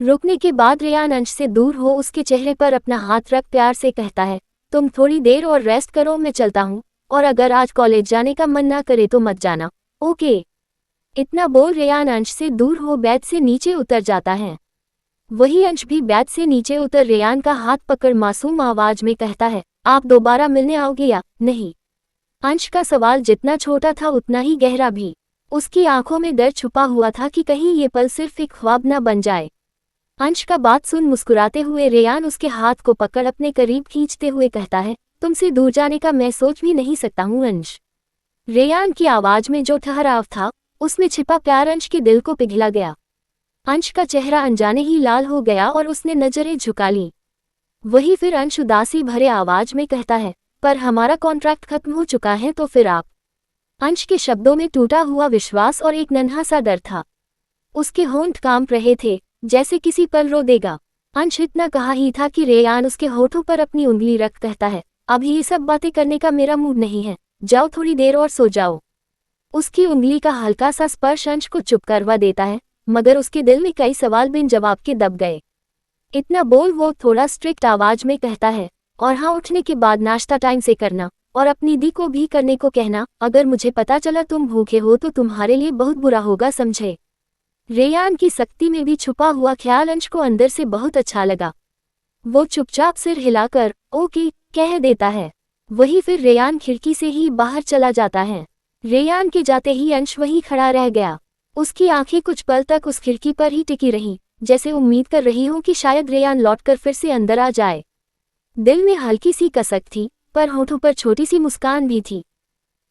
रुकने के बाद रेयान अंश से दूर हो उसके चेहरे पर अपना हाथ रख प्यार से कहता है, तुम थोड़ी देर और रेस्ट करो, मैं चलता हूँ, और अगर आज कॉलेज जाने का मन ना करे तो मत जाना, ओके। इतना बोल रेयान अंश से दूर हो बेड से नीचे उतर जाता है। वही अंश भी बेड से नीचे उतर रेयान का हाथ पकड़ मासूम आवाज में कहता है, आप दोबारा मिलने आओगे या नहीं। अंश का सवाल जितना छोटा था उतना ही गहरा भी। उसकी आंखों में डर छुपा हुआ था कि कहीं ये पल सिर्फ एक ख्वाब न बन जाए। अंश का बात सुन मुस्कुराते हुए रेयान उसके हाथ को पकड़ अपने करीब खींचते हुए कहता है, तुमसे दूर जाने का मैं सोच भी नहीं सकता हूँ अंश। रेयान की आवाज में जो ठहराव था उसमें छिपा प्यार अंश के दिल को पिघला गया। अंश का चेहरा अनजाने ही लाल हो गया और उसने नजरें झुका ली। वही फिर अंश उदासी भरे आवाज में कहता है, पर हमारा कॉन्ट्रैक्ट खत्म हो चुका है तो फिर आप। अंश के शब्दों में टूटा हुआ विश्वास और एक नन्हा सा डर था। उसके होंठ कांप रहे थे जैसे किसी पल रो देगा। अंश इतना कहा ही था कि रेयान उसके होठों पर अपनी उंगली रख कहता है, अभी ये सब बातें करने का मेरा मूड नहीं है, जाओ थोड़ी देर और सो जाओ। उसकी उंगली का हल्का सा स्पर्श अंश को चुप करवा देता है, मगर उसके दिल में कई सवाल बिन जवाब के दब गए। इतना बोल वो थोड़ा स्ट्रिक्ट आवाज में कहता है, और हाँ, उठने के बाद नाश्ता टाइम से करना और अपनी दी को भी करने को कहना, अगर मुझे पता चला तुम भूखे हो तो तुम्हारे लिए बहुत बुरा होगा, समझे। रेयान की सख्ती में भी छुपा हुआ ख्याल अंश को अंदर से बहुत अच्छा लगा। वो चुपचाप सिर हिलाकर ओके कह देता है। वही फिर रेयान खिड़की से ही बाहर चला जाता है। रेयान के जाते ही अंश वहीं खड़ा रह गया। उसकी आंखें कुछ पल तक उस खिड़की पर ही टिकी रहीं, जैसे उम्मीद कर रही हो कि शायद रेयान लौटकर फिर से अंदर आ जाए। दिल में हल्की सी कसक थी, पर होठों पर छोटी सी मुस्कान भी थी।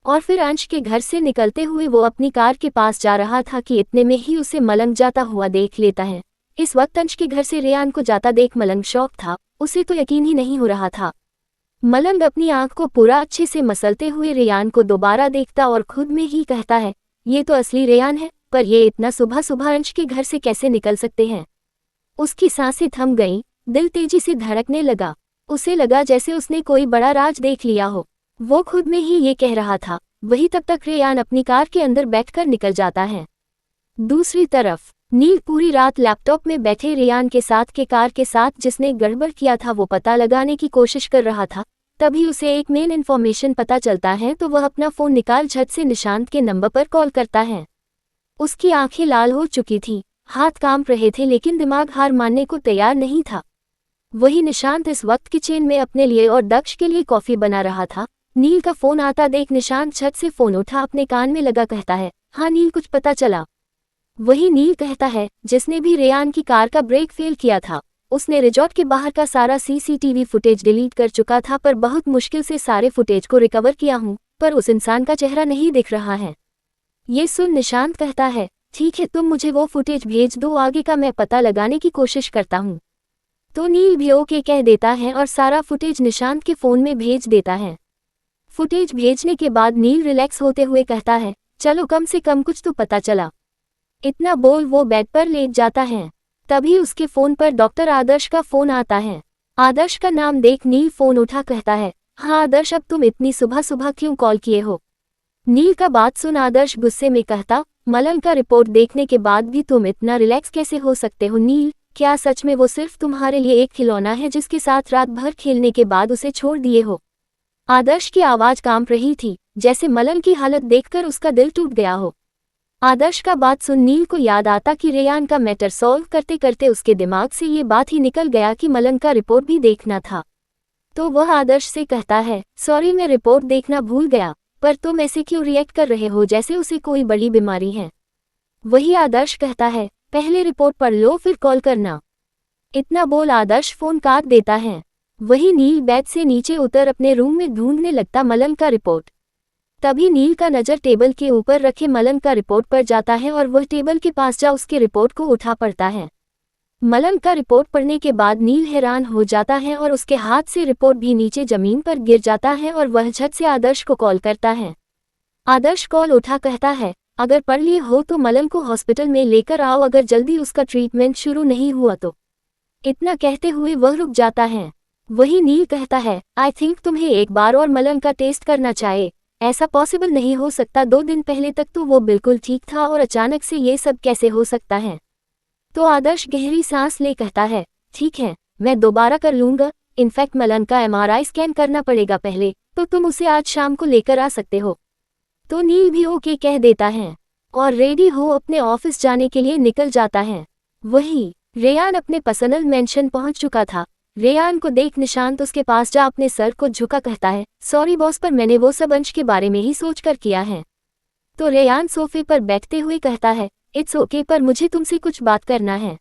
और फिर अंश के घर से निकलते हुए वो अपनी कार के पास जा रहा था कि इतने में ही उसे मलंग जाता हुआ देख लेता है। इस वक्त अंश के घर से रेयान को जाता देख मलंग शॉक था, उसे तो यकीन ही नहीं हो रहा था। मलंग अपनी आंख को पूरा अच्छे से मसलते हुए रेयान को दोबारा देखता और खुद में ही कहता है, ये तो असली रेयान है, पर ये इतना सुबह सुबह अंश के घर से कैसे निकल सकते हैं। उसकी सांसें थम गईं, दिल तेजी से धड़कने लगा। उसे लगा जैसे उसने कोई बड़ा राज देख लिया हो। वो खुद में ही ये कह रहा था। वही तब तक रेयान अपनी कार के अंदर बैठकर निकल जाता है। दूसरी तरफ नील पूरी रात लैपटॉप में बैठे रेयान के साथ के कार के साथ जिसने गड़बड़ किया था वो पता लगाने की कोशिश कर रहा था। तभी उसे एक मेन इन्फॉर्मेशन पता चलता है तो वह अपना फ़ोन निकाल झट से निशांत के नंबर पर कॉल करता है। उसकी आंखें लाल हो चुकी थीं, हाथ कांप रहे थे, लेकिन दिमाग हार मानने को तैयार नहीं था। वही निशांत इस वक्त किचन में अपने लिए और दक्ष के लिए कॉफ़ी बना रहा था। नील का फ़ोन आता देख निशांत झट से फ़ोन उठा अपने कान में लगा कहता है, हाँ नील, कुछ पता चला। वही नील कहता है, जिसने भी रेयान की कार का ब्रेक फेल किया था उसने रिजॉर्ट के बाहर का सारा सीसीटीवी फुटेज डिलीट कर चुका था, पर बहुत मुश्किल से सारे फुटेज को रिकवर किया हूँ, पर उस इंसान का चेहरा नहीं दिख रहा है। ये सुन निशांत कहता है, ठीक है, तुम मुझे वो फुटेज भेज दो, आगे का मैं पता लगाने की कोशिश करता हूँ। तो नील भी ओके कह देता है और सारा फुटेज निशांत के फ़ोन में भेज देता है। फुटेज भेजने के बाद नील रिलैक्स होते हुए कहता है, चलो कम से कम कुछ तो पता चला। इतना बोल वो बेड पर लेट जाता है। तभी उसके फ़ोन पर डॉक्टर आदर्श का फ़ोन आता है। आदर्श का नाम देख नील फ़ोन उठा कहता है, हाँ आदर्श, अब तुम इतनी सुबह सुबह क्यों कॉल किए हो। नील का बात सुन आदर्श गुस्से में कहता, मलंग का रिपोर्ट देखने के बाद भी तुम इतना रिलैक्स कैसे हो सकते हो नील, क्या सच में वो सिर्फ तुम्हारे लिए एक खिलौना है जिसके साथ रात भर खेलने के बाद उसे छोड़ दिए हो। आदर्श की आवाज़ कांप रही थी, जैसे मलंग की हालत देखकर उसका दिल टूट गया हो। आदर्श का बात सुन नील को याद आता कि रेयान का मैटर सॉल्व करते करते उसके दिमाग से ये बात ही निकल गया कि मलंग का रिपोर्ट भी देखना था। तो वह आदर्श से कहता है, सॉरी मैं रिपोर्ट देखना भूल गया, पर तुम ऐसे क्यों रिएक्ट कर रहे हो जैसे उसे कोई बड़ी बीमारी है। वही आदर्श कहता है, पहले रिपोर्ट पढ़ लो फिर कॉल करना। इतना बोल आदर्श फ़ोन काट देता है। वही नील बेड से नीचे उतर अपने रूम में ढूंढने लगता मलंग का रिपोर्ट। तभी नील का नज़र टेबल के ऊपर रखे मलंग का रिपोर्ट पर जाता है और वह टेबल के पास जा उसके रिपोर्ट को उठा पढ़ता है। मलंग का रिपोर्ट पढ़ने के बाद नील हैरान हो जाता है और उसके हाथ से रिपोर्ट भी नीचे ज़मीन पर गिर जाता है और वह झट से आदर्श को कॉल करता है। आदर्श कॉल उठा कहता है, अगर पढ़ लिए हो तो मलंग को हॉस्पिटल में लेकर आओ, अगर जल्दी उसका ट्रीटमेंट शुरू नहीं हुआ तो। इतना कहते हुए वह रुक जाता है। वही नील कहता है, आई थिंक तुम्हें एक बार और मलंग का टेस्ट करना चाहिए, ऐसा पॉसिबल नहीं हो सकता, 2 दिन पहले तक तो वो बिल्कुल ठीक था और अचानक से ये सब कैसे हो सकता है। तो आदर्श गहरी सांस ले कहता है, ठीक है, मैं दोबारा कर लूंगा। इनफैक्ट मलन का एमआरआई स्कैन करना पड़ेगा पहले, तो तुम उसे आज शाम को लेकर आ सकते हो। तो नील भी ओके कह देता है और रेडी हो अपने ऑफिस जाने के लिए निकल जाता है। वही रेयान अपने पर्सनल मेंशन पहुंच चुका था। रेयान को देख निशांत उसके पास जा अपने सर को झुका कहता है, सॉरी बॉस, पर मैंने वो सब अंश के बारे में ही सोचकर किया है। तो रेयान सोफे पर बैठते हुए कहता है, इट्स ओके, पर मुझे तुमसे कुछ बात करना है।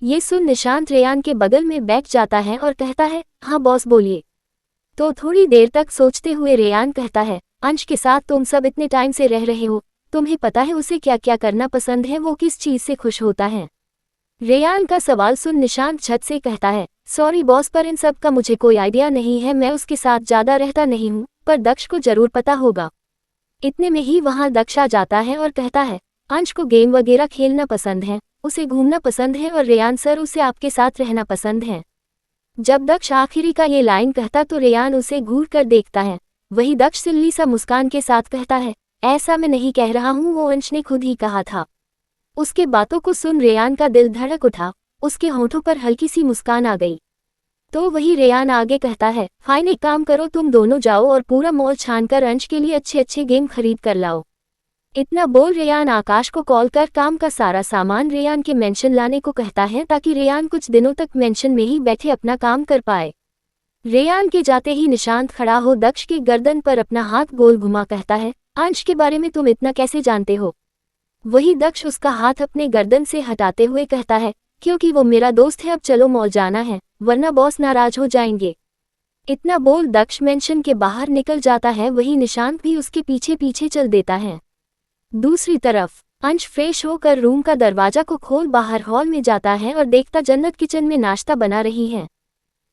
ये सुन निशांत रेयान के बगल में बैठ जाता है और कहता है, हाँ बॉस बोलिए। तो थोड़ी देर तक सोचते हुए रेयान कहता है, अंश के साथ तुम सब इतने टाइम से रह रहे हो, तुम्हें पता है उसे क्या क्या करना पसंद है, वो किस चीज से खुश होता है। रेयान का सवाल सुन निशांत झट से कहता है, सॉरी बॉस, पर इन सब का मुझे कोई आइडिया नहीं है, मैं उसके साथ ज्यादा रहता नहीं हूँ, पर दक्ष को जरूर पता होगा। इतने में ही वहां दक्ष आ जाता है और कहता है, अंश को गेम वगैरह खेलना पसंद है, उसे घूमना पसंद है, और रेयान सर उसे आपके साथ रहना पसंद है। जब दक्ष आखिरी का ये लाइन कहता तो रेयान उसे घूर कर देखता है। वही दक्ष सिल्ली सा मुस्कान के साथ कहता है, ऐसा मैं नहीं कह रहा हूँ, वो अंश ने खुद ही कहा था। उसके बातों को सुन रेयान का दिल धड़क उठा, उसके होंठों पर हल्की सी मुस्कान आ गई। तो वही रेयान आगे कहता है, फाइन, एक काम करो, तुम दोनों जाओ और पूरा मॉल छानकर अंश के लिए अच्छे अच्छे गेम खरीद कर लाओ। इतना बोल रेयान आकाश को कॉल कर काम का सारा सामान रेयान के मेंशन लाने को कहता है, ताकि रेयान कुछ दिनों तक मेंशन में ही बैठे अपना काम कर पाए। रेयान के जाते ही निशांत खड़ा हो दक्ष की गर्दन पर अपना हाथ गोल घुमा कहता है, अंश के बारे में तुम इतना कैसे जानते हो। वही दक्ष उसका हाथ अपने गर्दन से हटाते हुए कहता है, क्योंकि वो मेरा दोस्त है, अब चलो मॉल जाना है, वरना बॉस नाराज हो जाएंगे। इतना बोल दक्ष मेंशन के बाहर निकल जाता है, वही निशांत भी उसके पीछे पीछे चल देता है। दूसरी तरफ अंश फ्रेश होकर रूम का दरवाजा को खोल बाहर हॉल में जाता है और देखता जन्नत किचन में नाश्ता बना रही है।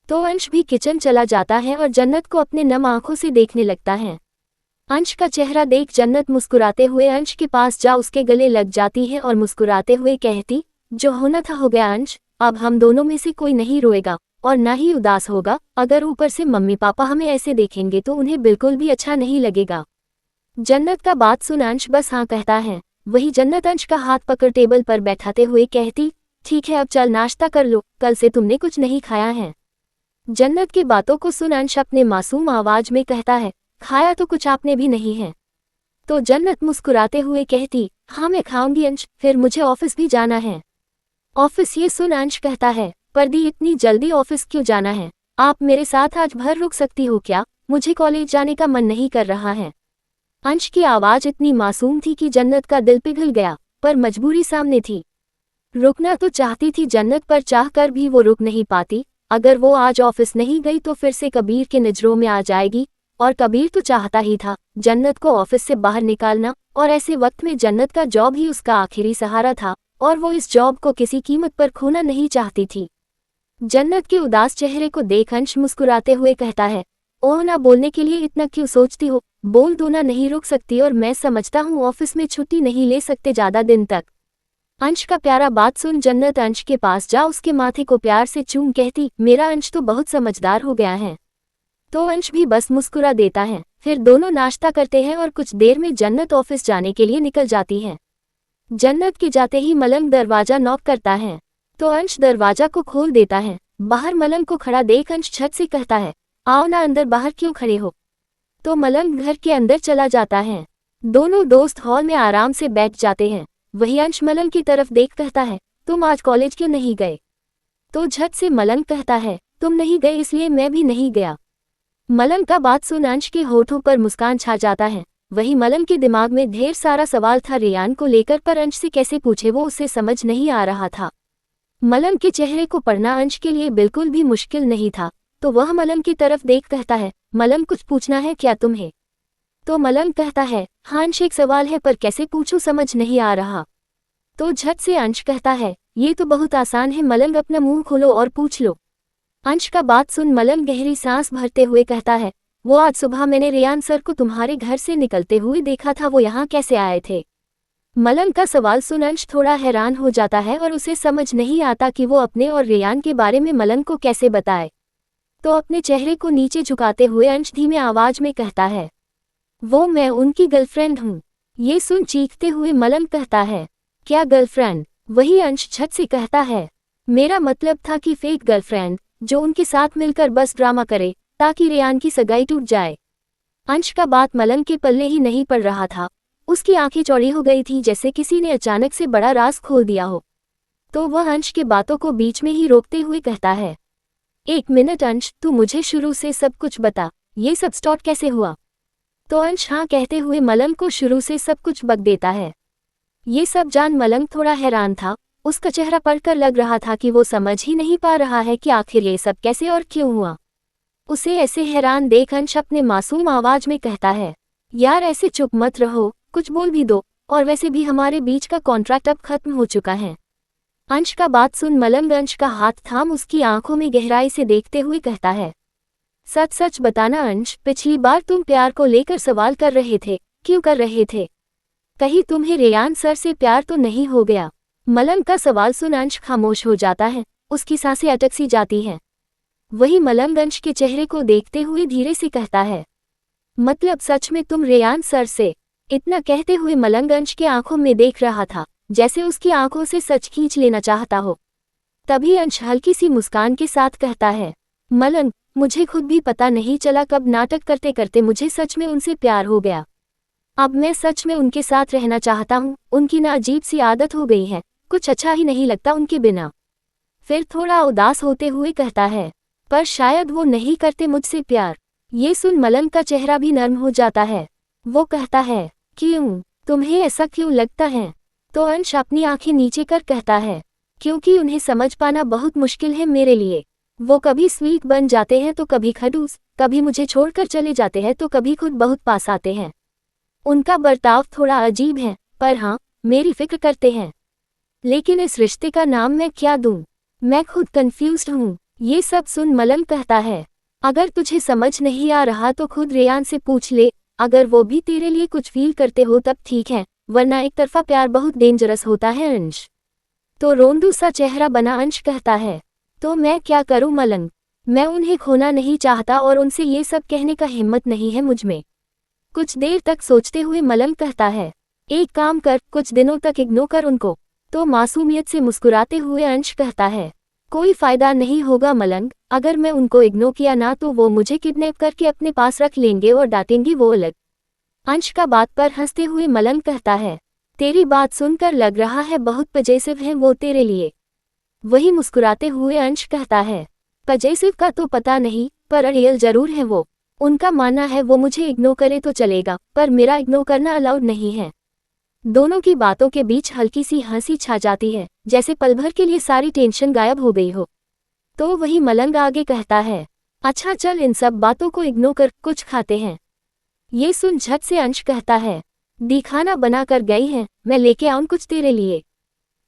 तो अंश भी किचन चला जाता है और जन्नत को अपने नम आंखों से देखने लगता है। अंश का चेहरा देख जन्नत मुस्कुराते हुए अंश के पास जा उसके गले लग जाती है और मुस्कुराते हुए कहती, जो होना था हो गया अंश, अब हम दोनों में से कोई नहीं रोएगा और ना ही उदास होगा। अगर ऊपर से मम्मी पापा हमें ऐसे देखेंगे तो उन्हें बिल्कुल भी अच्छा नहीं लगेगा। जन्नत का बात सुन अंश बस हाँ कहता है। वही जन्नत अंश का हाथ पकड़ टेबल पर बैठाते हुए कहती, ठीक है अब चल नाश्ता कर लो, कल से तुमने कुछ नहीं खाया है। जन्नत की बातों को सुन अंश अपने मासूम आवाज में कहता है, खाया तो कुछ आपने भी नहीं है। तो जन्नत मुस्कुराते हुए कहती, हाँ मैं खाऊंगी अंश, फिर मुझे ऑफिस भी जाना है। ऑफिस ये सुन अंश कहता है, पर दी इतनी जल्दी ऑफिस क्यों जाना है, आप मेरे साथ आज भर रुक सकती हो क्या, मुझे कॉलेज जाने का मन नहीं कर रहा है। अंश की आवाज इतनी मासूम थी कि जन्नत का दिल पिघल गया, पर मजबूरी सामने थी। रुकना तो चाहती थी जन्नत, पर चाहकर भी वो रुक नहीं पाती। अगर वो आज ऑफिस नहीं गई तो फिर से कबीर के नजरों में आ जाएगी, और कबीर तो चाहता ही था जन्नत को ऑफिस से बाहर निकालना, और ऐसे वक्त में जन्नत का जॉब ही उसका आखिरी सहारा था, और वो इस जॉब को किसी कीमत पर खोना नहीं चाहती थी। जन्नत के उदास चेहरे को देख अंश मुस्कुराते हुए कहता है, ओह ना बोलने के लिए इतना क्यों सोचती हो, बोल दो ना, नहीं रुक सकती, और मैं समझता हूँ ऑफिस में छुट्टी नहीं ले सकते ज्यादा दिन तक। अंश का प्यारा बात सुन जन्नत अंश के पास जा उसके माथे को प्यार से चूम कहती, मेरा अंश तो बहुत समझदार हो गया है। तो अंश भी बस मुस्कुरा देता है। फिर दोनों नाश्ता करते हैं और कुछ देर में जन्नत ऑफिस जाने के लिए निकल जाती है। जन्नत के जाते ही मलंग दरवाजा नॉक करता है, तो अंश दरवाजा को खोल देता है। बाहर मलंग को खड़ा देख अंश छत से कहता है, आओ ना अंदर, बाहर क्यों खड़े हो। तो मलंग घर के अंदर चला जाता है। दोनों दोस्त हॉल में आराम से बैठ जाते हैं। वही अंश मलंग की तरफ देख कहता है, तुम आज कॉलेज क्यों नहीं गए। तो झट से मलंग कहता है, तुम नहीं गए इसलिए मैं भी नहीं गया। मलंग का बात सुन अंश के होठों पर मुस्कान छा जाता है। वही मलंग के दिमाग में ढेर सारा सवाल था रेयान को लेकर, पर अंश से कैसे पूछे वो उसे समझ नहीं आ रहा था। मलंग के चेहरे को पढ़ना अंश के लिए बिल्कुल भी मुश्किल नहीं था। तो वह मलंग की तरफ देख कहता है, मलंग कुछ पूछना है क्या तुम्हें। तो मलंग कहता है, हाँ अंश एक सवाल है, पर कैसे पूछूं समझ नहीं आ रहा। तो झट से अंश कहता है, ये तो बहुत आसान है मलंग, अपना मुंह खोलो और पूछ लो। अंश का बात सुन मलंग गहरी सांस भरते हुए कहता है, वो आज सुबह मैंने रेयान सर को तुम्हारे घर से निकलते हुए देखा था, वो यहाँ कैसे आए थे। मलंग का सवाल सुन अंश थोड़ा हैरान हो जाता है और उसे समझ नहीं आता कि वो अपने और रेयान के बारे में मलंग को कैसे बताए। तो अपने चेहरे को नीचे झुकाते हुए अंश धीमे आवाज में कहता है, वो मैं उनकी गर्लफ्रेंड हूँ। ये सुन चीखते हुए मलंग कहता है, क्या गर्लफ्रेंड। वही अंश छत से कहता है, मेरा मतलब था कि फेक गर्लफ्रेंड जो उनके साथ मिलकर बस ड्रामा करे ताकि रेयान की सगाई टूट जाए। अंश का बात मलंग के पल्ले ही नहीं पड़ रहा था। उसकी आंखें चौड़ी हो गई थी जैसे किसी ने अचानक से बड़ा राज खोल दिया हो। तो वह अंश के बातों को बीच में ही रोकते हुए कहता है, एक मिनट अंश, तू मुझे शुरू से सब कुछ बता, ये सब स्टार्ट कैसे हुआ? तो अंश हाँ कहते हुए मलंग को शुरू से सब कुछ बक देता है। ये सब जान मलंग थोड़ा हैरान था। उसका चेहरा पढ़कर लग रहा था कि वो समझ ही नहीं पा रहा है कि आखिर ये सब कैसे और क्यों हुआ। उसे ऐसे हैरान देख अंश अपने मासूम आवाज में कहता है, यार ऐसे चुप मत रहो, कुछ बोल भी दो, और वैसे भी हमारे बीच का कॉन्ट्रैक्ट अब खत्म हो चुका है। अंश का बात सुन मलंग अंश का हाथ थाम उसकी आंखों में गहराई से देखते हुए कहता है, सच सच बताना अंश, पिछली बार तुम प्यार को लेकर सवाल कर रहे थे, क्यों कर रहे थे? कहीं तुम्हें रेयान सर से प्यार तो नहीं हो गया? मलंग का सवाल सुन अंश खामोश हो जाता है, उसकी सांसें अटक सी जाती हैं। वही मलंग अंश के चेहरे को देखते हुए धीरे से कहता है, मतलब सच में तुम रेयान सर से? इतना कहते हुए मलंग अंश के आंखों में देख रहा था जैसे उसकी आंखों से सच खींच लेना चाहता हो। तभी अंश हल्की सी मुस्कान के साथ कहता है, मलंग, मुझे खुद भी पता नहीं चला कब नाटक करते करते मुझे सच में उनसे प्यार हो गया। अब मैं सच में उनके साथ रहना चाहता हूँ। उनकी ना अजीब सी आदत हो गई है, कुछ अच्छा ही नहीं लगता उनके बिना। फिर थोड़ा उदास होते हुए कहता है, पर शायद वो नहीं करते मुझसे प्यार। ये सुन मलंग का चेहरा भी नर्म हो जाता है। वो कहता है, क्यों, तुम्हें ऐसा क्यों लगता है? तो अंश अपनी आंखें नीचे कर कहता है, क्योंकि उन्हें समझ पाना बहुत मुश्किल है मेरे लिए। वो कभी स्वीट बन जाते हैं तो कभी खड़ूस, कभी मुझे छोड़कर चले जाते हैं तो कभी खुद बहुत पास आते हैं। उनका बर्ताव थोड़ा अजीब है, पर हाँ, मेरी फिक्र करते हैं। लेकिन इस रिश्ते का नाम मैं क्या दूं? मैं खुद कंफ्यूज्ड हूँ। ये सब सुन मलंग कहता है, अगर तुझे समझ नहीं आ रहा तो खुद रेयान से पूछ ले, अगर वो भी तेरे लिए कुछ फील करते हो तब ठीक है, वरना एक तरफा प्यार बहुत डेंजरस होता है अंश। तो रोंदू सा चेहरा बना अंश कहता है, तो मैं क्या करूं मलंग? मैं उन्हें खोना नहीं चाहता और उनसे ये सब कहने का हिम्मत नहीं है मुझमें। कुछ देर तक सोचते हुए मलंग कहता है, एक काम कर, कुछ दिनों तक इग्नोर कर उनको। तो मासूमियत से मुस्कुराते हुए अंश कहता है, कोई फायदा नहीं होगा मलंग, अगर मैं उनको इग्नोर किया ना तो वो मुझे किडनैप करके अपने पास रख लेंगे और डांटेंगे वो अलग। अंश का बात पर हंसते हुए मलंग कहता है, तेरी बात सुनकर लग रहा है बहुत पजेसिव है वो तेरे लिए। वही मुस्कुराते हुए अंश कहता है, पजेसिव का तो पता नहीं, पर रियल जरूर है वो। उनका मानना है वो मुझे इग्नोर करे तो चलेगा, पर मेरा इग्नोर करना अलाउड नहीं है। दोनों की बातों के बीच हल्की सी हंसी छा जाती है, जैसे पल भर के लिए सारी टेंशन गायब हो गई हो। तो वही मलंग आगे कहता है, अच्छा चल इन सब बातों को इग्नोर कर, कुछ खाते हैं। ये सुन झट से अंश कहता है, दी खाना बना कर गई है, मैं लेके आऊं कुछ तेरे लिए?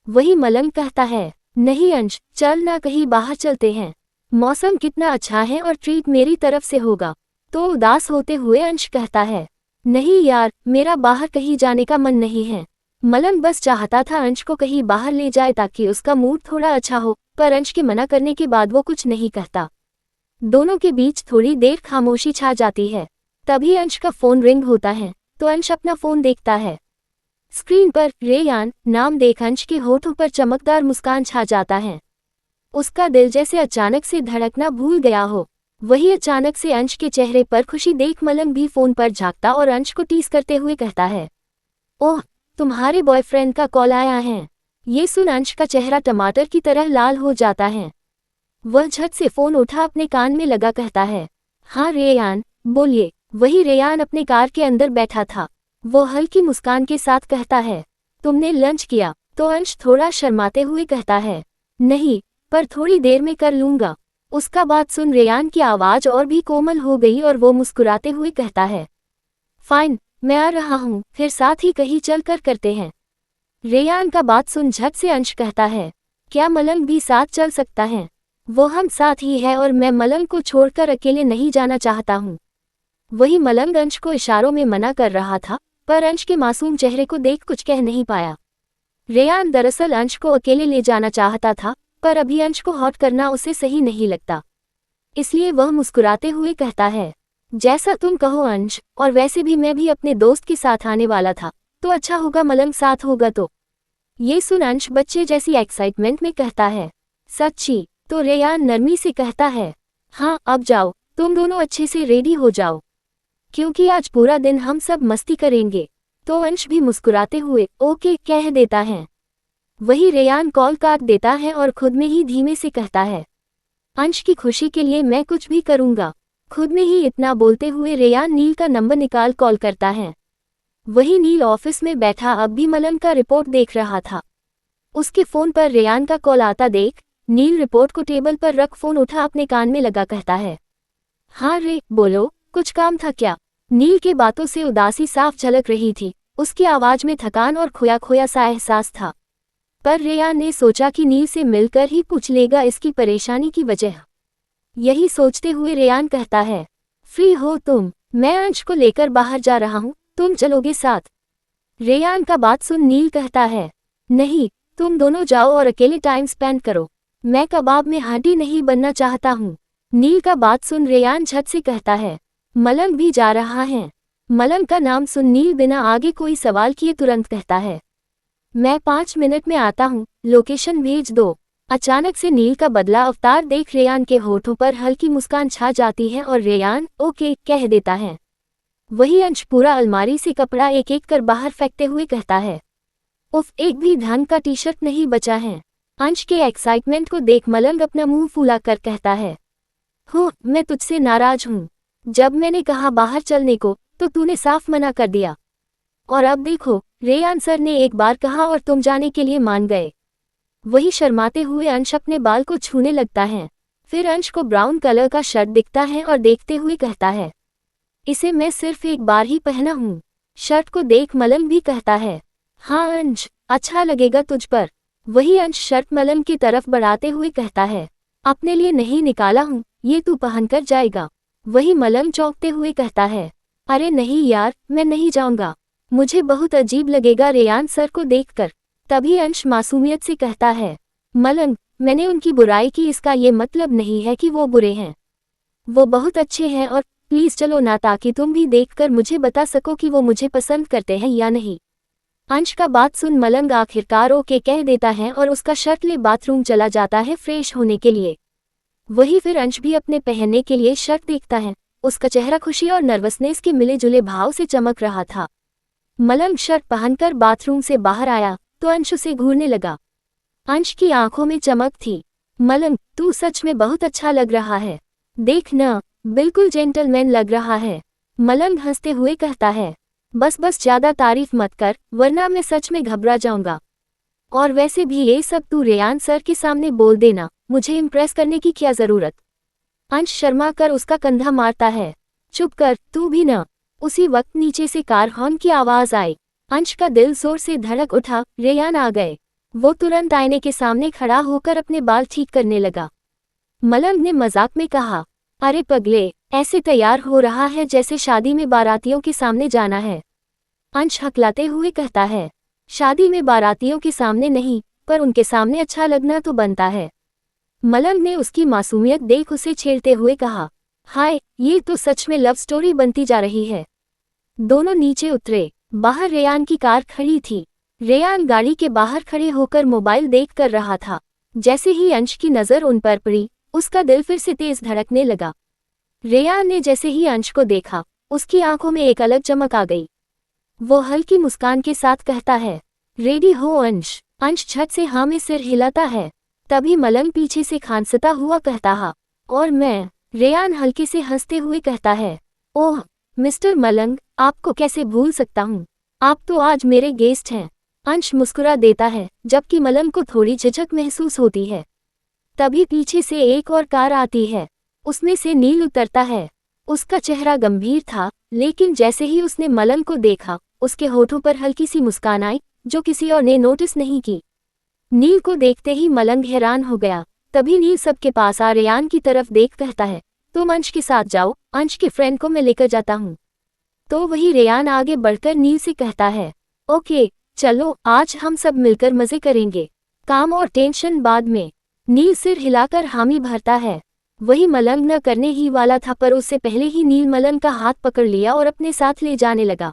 वही मलंग कहता है, नहीं अंश, चल ना कहीं बाहर चलते हैं, मौसम कितना अच्छा है और ट्रीट मेरी तरफ से होगा। तो उदास होते हुए अंश कहता है, नहीं यार, मेरा बाहर कहीं जाने का मन नहीं है। मलंग बस चाहता था अंश को कहीं बाहर ले जाए ताकि उसका मूड थोड़ा अच्छा हो, पर अंश के मना करने के बाद वो कुछ नहीं कहता। दोनों के बीच थोड़ी देर खामोशी छा जाती है। तभी अंश का फोन रिंग होता है, तो अंश अपना फोन देखता है। स्क्रीन पर रेयान नाम देख अंश के होठों पर चमकदार मुस्कान छा जाता है। उसका दिल जैसे अचानक से धड़कना भूल गया हो। वही अचानक से अंश के चेहरे पर खुशी देख मलंग भी फोन पर झांकता और अंश को टीस करते हुए कहता है, ओह, तुम्हारे बॉयफ्रेंड का कॉल आया है। ये सुन अंश का चेहरा टमाटर की तरह लाल हो जाता है। वह झट से फोन उठा अपने कान में लगा कहता है, हाँ रेयान, बोलिए। वही रेयान अपने कार के अंदर बैठा था। वो हल्की मुस्कान के साथ कहता है, तुमने लंच किया? तो अंश थोड़ा शर्माते हुए कहता है, नहीं, पर थोड़ी देर में कर लूंगा। उसका बात सुन रेयान की आवाज और भी कोमल हो गई और वो मुस्कुराते हुए कहता है, फाइन, मैं आ रहा हूँ, फिर साथ ही कहीं चल कर करते हैं। रेयान का बात सुन झट से अंश कहता है, क्या मलंग भी साथ चल सकता है? वो हम साथ ही है और मैं मलंग को छोड़कर अकेले नहीं जाना चाहता हूँ। वही मलंग अंश को इशारों में मना कर रहा था, पर अंश के मासूम चेहरे को देख कुछ कह नहीं पाया। रेयान दरअसल अंश को अकेले ले जाना चाहता था, पर अभी अंश को हॉट करना उसे सही नहीं लगता। इसलिए वह मुस्कुराते हुए कहता है, जैसा तुम कहो अंश, और वैसे भी मैं भी अपने दोस्त के साथ आने वाला था, तो अच्छा होगा मलंग साथ होगा तो। ये सुन अंश बच्चे जैसी एक्साइटमेंट में कहता है, सच्ची? तो रेयान नरमी से कहता है, हाँ अब जाओ, तुम दोनों अच्छे से रेडी हो जाओ, क्योंकि आज पूरा दिन हम सब मस्ती करेंगे। तो अंश भी मुस्कुराते हुए ओके कह देता है। वही रेयान कॉल काट देता है और खुद में ही धीमे से कहता है, अंश की खुशी के लिए मैं कुछ भी करूंगा। खुद में ही इतना बोलते हुए रेयान नील का नंबर निकाल कॉल करता है। वही नील ऑफिस में बैठा अब भी मलंग का रिपोर्ट देख रहा था। उसके फोन पर रेयान का कॉल आता देख नील रिपोर्ट को टेबल पर रख फोन उठा अपने कान में लगा कहता है, हाँ रे बोलो, कुछ काम था क्या? नील के बातों से उदासी साफ झलक रही थी। उसकी आवाज में थकान और खोया खोया सा एहसास था। पर रेयान ने सोचा कि नील से मिलकर ही पूछ लेगा इसकी परेशानी की वजह। यही सोचते हुए रेयान कहता है, फ्री हो तुम? मैं अंश को लेकर बाहर जा रहा हूँ, तुम चलोगे साथ? रेयान का बात सुन नील कहता है, नहीं, तुम दोनों जाओ और अकेले टाइम स्पेंड करो, मैं कबाब में हांडी नहीं बनना चाहता हूँ। नील का बात सुन रेयान झट से कहता है, मलंग भी जा रहा है? मलंग का नाम सुन नील बिना आगे कोई सवाल किए तुरंत कहता है, मैं 5 मिनट में आता हूँ, लोकेशन भेज दो। अचानक से नील का बदला अवतार देख रेयान के होठों पर हल्की मुस्कान छा जाती है और रेयान ओके कह देता है। वही अंश पूरा अलमारी से कपड़ा एक एक कर बाहर फेंकते हुए कहता है, उफ, एक भी ढंग का टी शर्ट नहीं बचा है। अंश के एक्साइटमेंट को देख मलंग अपना मुंह फूला कर कहता है, हो मैं तुझसे नाराज हूँ। जब मैंने कहा बाहर चलने को तो तूने साफ मना कर दिया, और अब देखो रेयान सर ने एक बार कहा और तुम जाने के लिए मान गए। वही शर्माते हुए अंश अपने बाल को छूने लगता है। फिर अंश को ब्राउन कलर का शर्ट दिखता है और देखते हुए कहता है, इसे मैं सिर्फ एक बार ही पहना हूँ। शर्ट को देख मलंग भी कहता है, हाँ अंश, अच्छा लगेगा तुझ पर। वही अंश शर्ट मलंग की तरफ बढ़ाते हुए कहता है, अपने लिए नहीं निकाला हूँ, ये तू पहनकर जाएगा। वही मलंग चौंकते हुए कहता है, अरे नहीं यार, मैं नहीं जाऊंगा, मुझे बहुत अजीब लगेगा रेयान सर को देखकर। तभी अंश मासूमियत से कहता है, मलंग, मैंने उनकी बुराई की, इसका ये मतलब नहीं है कि वो बुरे हैं, वो बहुत अच्छे हैं, और प्लीज चलो ना, ताकि तुम भी देखकर मुझे बता सको कि वो मुझे पसंद करते हैं या नहीं। अंश का बात सुन मलंग आखिरकार ओके कह देता है और उसका शर्ट ले बाथरूम चला जाता है फ्रेश होने के लिए। वही फिर अंश भी अपने पहनने के लिए शर्ट देखता है। उसका चेहरा खुशी और नर्वसनेस के मिले जुले भाव से चमक रहा था। मलंग शर्ट पहनकर बाथरूम से बाहर आया तो अंश उसे घूरने लगा। अंश की आंखों में चमक थी। मलंग, तू सच में बहुत अच्छा लग रहा है, देख न, बिल्कुल जेंटलमैन लग रहा है। मलंग हंसते हुए कहता है, बस बस ज्यादा तारीफ मत कर, वरना मैं सच में घबरा जाऊंगा। और वैसे भी ये सब तू रेयान सर के सामने बोल देना, मुझे इम्प्रेस करने की क्या जरूरत। अंश शर्मा कर उसका कंधा मारता है, चुप कर, तू भी न। उसी वक्त नीचे से कार हॉर्न की आवाज आई। अंश का दिल जोर से धड़क उठा, रेयान आ गए। वो तुरंत आईने के सामने खड़ा होकर अपने बाल ठीक करने लगा। मलंग ने मजाक में कहा, अरे पगले, ऐसे तैयार हो रहा है जैसे शादी में बारातियों के सामने जाना है। अंश हकलाते हुए कहता है, शादी में बारातियों के सामने नहीं, पर उनके सामने अच्छा लगना तो बनता है। मलंग ने उसकी मासूमियत देख उसे छेड़ते हुए कहा, हाय, ये तो सच में लव स्टोरी बनती जा रही है। दोनों नीचे उतरे। बाहर रेयान की कार खड़ी थी। रेयान गाड़ी के बाहर खड़े होकर मोबाइल देख कर रहा था। जैसे ही अंश की नज़र उन पर पड़ी, उसका दिल फिर से तेज धड़कने लगा। रेयान ने जैसे ही अंश को देखा, उसकी आंखों में एक अलग चमक आ गई। वो हल्की मुस्कान के साथ कहता है, रेडी हो अंश? अंश छत से हाँ में सिर हिलाता है। तभी मलंग पीछे से खांसता हुआ कहता है, और मैं? रेयान हल्के से हंसते हुए कहता है, ओह मिस्टर मलंग, आपको कैसे भूल सकता हूँ, आप तो आज मेरे गेस्ट हैं। अंश मुस्कुरा देता है, जबकि मलंग को थोड़ी झिझक महसूस होती है। तभी पीछे से एक और कार आती है। उसमें से नील उतरता है। उसका चेहरा गंभीर था, लेकिन जैसे ही उसने मलंग को देखा, उसके होठों पर हल्की सी मुस्कान आई, जो किसी और ने नोटिस नहीं की। नील को देखते ही मलंग हैरान हो गया। तभी नील सबके पास आ रेयान की तरफ देख कहता है, तुम अंश के साथ जाओ, अंश के फ्रेंड को मैं लेकर जाता हूँ। तो वही रेयान आगे बढ़कर नील से कहता है, ओके चलो, आज हम सब मिलकर मजे करेंगे, काम और टेंशन बाद में। नील सिर हिलाकर हामी भरता है। वही मलंग न करने ही वाला था, पर उससे पहले ही नील मलंग का हाथ पकड़ लिया और अपने साथ ले जाने लगा।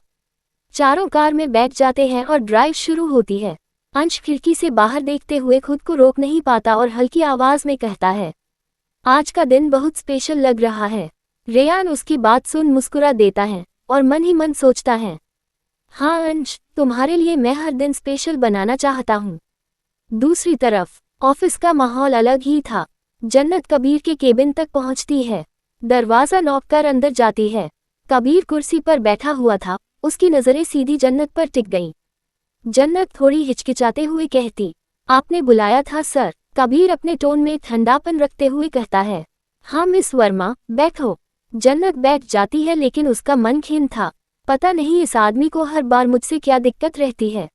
चारों कार में बैठ जाते हैं और ड्राइव शुरू होती है। अंश खिड़की से बाहर देखते हुए खुद को रोक नहीं पाता और हल्की आवाज में कहता है, आज का दिन बहुत स्पेशल लग रहा है। रेयान उसकी बात सुन मुस्कुरा देता है और मन ही मन सोचता है, हाँ अंश, तुम्हारे लिए मैं हर दिन स्पेशल बनाना चाहता हूँ। दूसरी तरफ ऑफिस का माहौल अलग ही था। जन्नत कबीर के केबिन तक पहुंचती है। दरवाजा नॉक कर अंदर जाती है। कबीर कुर्सी पर बैठा हुआ था। उसकी नजरें सीधी जन्नत पर टिक गईं। जन्नत थोड़ी हिचकिचाते हुए कहती, आपने बुलाया था सर। कबीर अपने टोन में ठंडापन रखते हुए कहता है, हाँ मिस वर्मा, बैठो। जन्नत बैठ जाती है लेकिन उसका मन खिन्न था। पता नहीं इस आदमी को हर बार मुझसे क्या दिक्कत रहती है।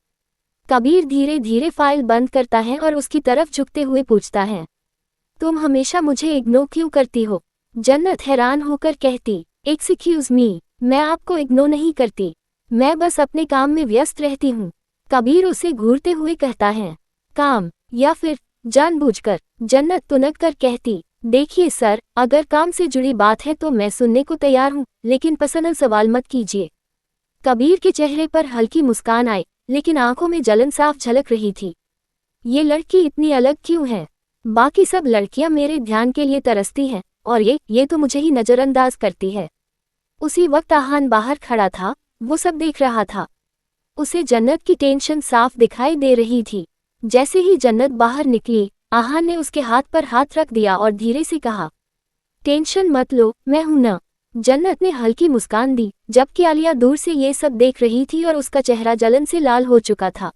कबीर धीरे धीरे फाइल बंद करता है और उसकी तरफ झुकते हुए पूछता है, तुम हमेशा मुझे इग्नोर क्यों करती हो? जन्नत हैरान होकर कहती, एक्सक्यूज मी, मैं आपको इग्नोर नहीं करती, मैं बस अपने काम में व्यस्त रहती हूँ। कबीर उसे घूरते हुए कहता है, काम या फिर जानबूझकर? जन्नत तुनक कर कहती, देखिए सर, अगर काम से जुड़ी बात है तो मैं सुनने को तैयार हूँ, लेकिन पर्सनल सवाल मत कीजिए। कबीर के चेहरे पर हल्की मुस्कान आई, लेकिन आंखों में जलन साफ झलक रही थी। ये लड़की इतनी अलग क्यों है? बाकी सब लड़कियां मेरे ध्यान के लिए तरसती हैं और ये तो मुझे ही नजरअंदाज करती है। उसी वक्त आहान बाहर खड़ा था। वो सब देख रहा था। उसे जन्नत की टेंशन साफ दिखाई दे रही थी। जैसे ही जन्नत बाहर निकली, आहान ने उसके हाथ पर हाथ रख दिया और धीरे से कहा, टेंशन मत लो, मैं हूं ना। जन्नत ने हल्की मुस्कान दी, जबकि आलिया दूर से ये सब देख रही थी और उसका चेहरा जलन से लाल हो चुका था।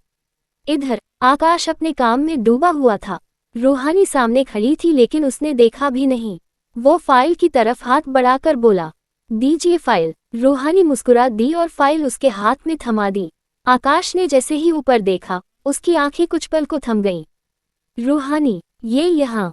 इधर आकाश अपने काम में डूबा हुआ था। रूहानी सामने खड़ी थी लेकिन उसने देखा भी नहीं। वो फाइल की तरफ हाथ बढ़ाकर बोला, दीजिए फाइल। रूहानी मुस्कुरा दी और फाइल उसके हाथ में थमा दी। आकाश ने जैसे ही ऊपर देखा, उसकी आंखें कुछ पल को थम गईं। रूहानी, ये यहाँ